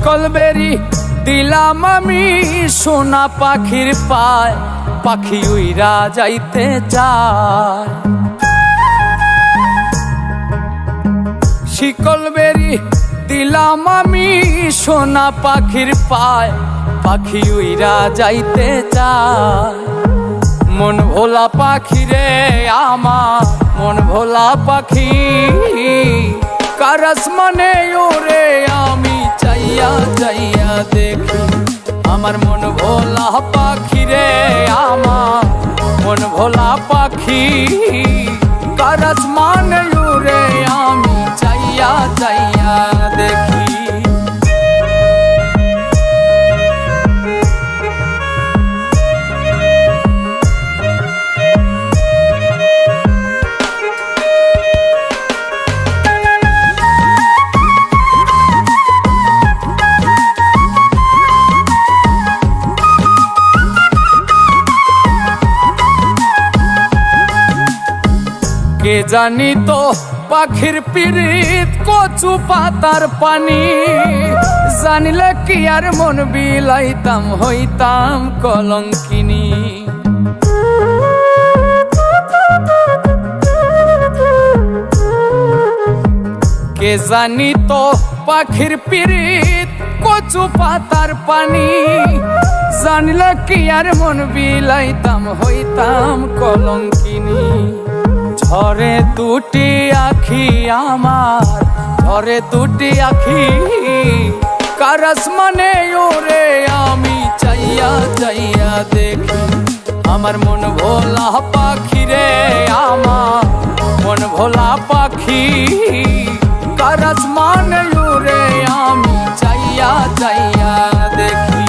শিকল বেরি দিলাম আমি সোনা পাখির পায়, পাখি উইরা যাইতে চায়। শিকল বেরি দিলাম আমি সোনা পাখির পায়, পাখি উইরা যাইতে চায়। মন ভোলা পাখি রে আমার, মন ভোলা পাখি, কার আসমানে ওরে আমি চাইয়া চাইয়া দেখি। আমার মন ভোলা পাখি রে আমার, মন ভোলা পাখি, কার আসমানে ওরে আমি চাইয়া চাইয়া দেখি। কে জানি তো পাখির পিরিত কচু পাতার পানি, জানিলে কি আর মন বিলাইতাম হইতাম কলঙ্কিনী। কে জানি তো পাখির পিরিত কচু পাতার পানি, জানিলে কি আর মন বিলাইতাম হইতাম কলঙ্কিনী। ঝরে দুটি আখি আমার, ঝরে দুটি আখি, কার আসমানে ওরে আমি চাইয়া চাইয়া দেখি। আমার মন ভোলা পাখি রে আমার, মন ভোলা পাখি, কার আসমানে ওরে আমি চাইয়া চাইয়া দেখি।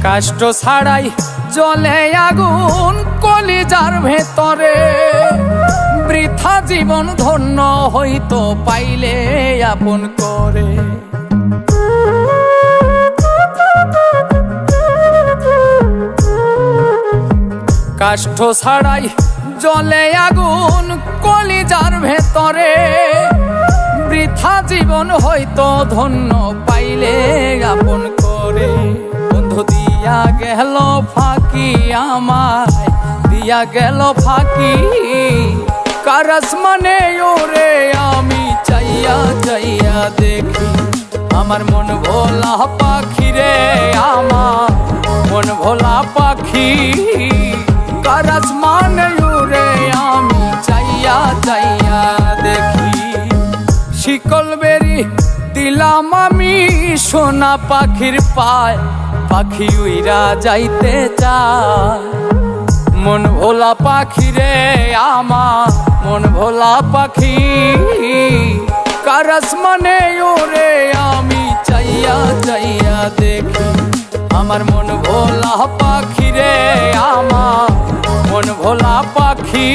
কষ্ট ছাড়াই জ্বলে আগুন কলিজার ভেতরে, বৃথা জীবন ধন্য হইতো পাইলে আপন করে। কষ্ট ছাড়াই জ্বলে আগুন কলিজার ভেতরে, বৃথা জীবন হইতো ধন্য পাইলে আপন করে। বন্ধু দিয়া গেল ফাঁকি আমায়, দিয়া গেল ফাঁকি, কার আসমানে ওরে আমি চাইয়া চাইয়া দেখি। আমার মন ভোলা পাখি রে আমার, মন ভোলা পাখি, কার আসমানে ওরে আমি চাইয়া চাইয়া দেখি। শিকল বেরি দিলাম আমি সোনা পাখির পায়, পাখি উইরা যাইতে চায়। মন ভোলা পাখি রে আমার, মন ভোলা পাখি, কার আসমানে ওরে আমি চাইয়া চাইয়া দেখি। আমার মন ভোলা পাখি রে আমার, মন ভোলা পাখি,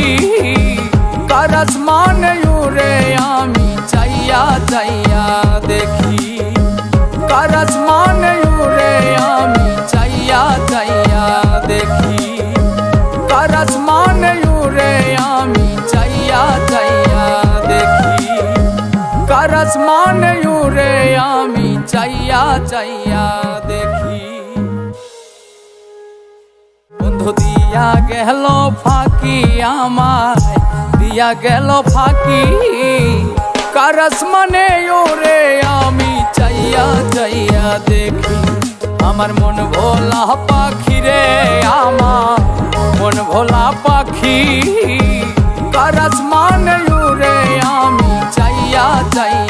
কার আসমানে ওরে আমি চাইয়া চাইয়া দেখি। কার আসমানে ওরে আমি চাইয়া চাইয়া দেখি। কার আসমানে ওরে আমি চাইয়া চাইয়া দেখি। কার আসমানে ওরে আমি চাইয়া চাইয়া দেখি। বন্ধু দিয়া গেল ফাঁকি আমায়, দিয়া গেল ফাঁকি, কার আসমানে ওরে আমি চাইয়া চাইয়া দেখি। আমার মন ভোলা পাখি রে আমার, মন ভোলা পাখি, কার আসমানে ওরে আমি চাইয়া চাইয়া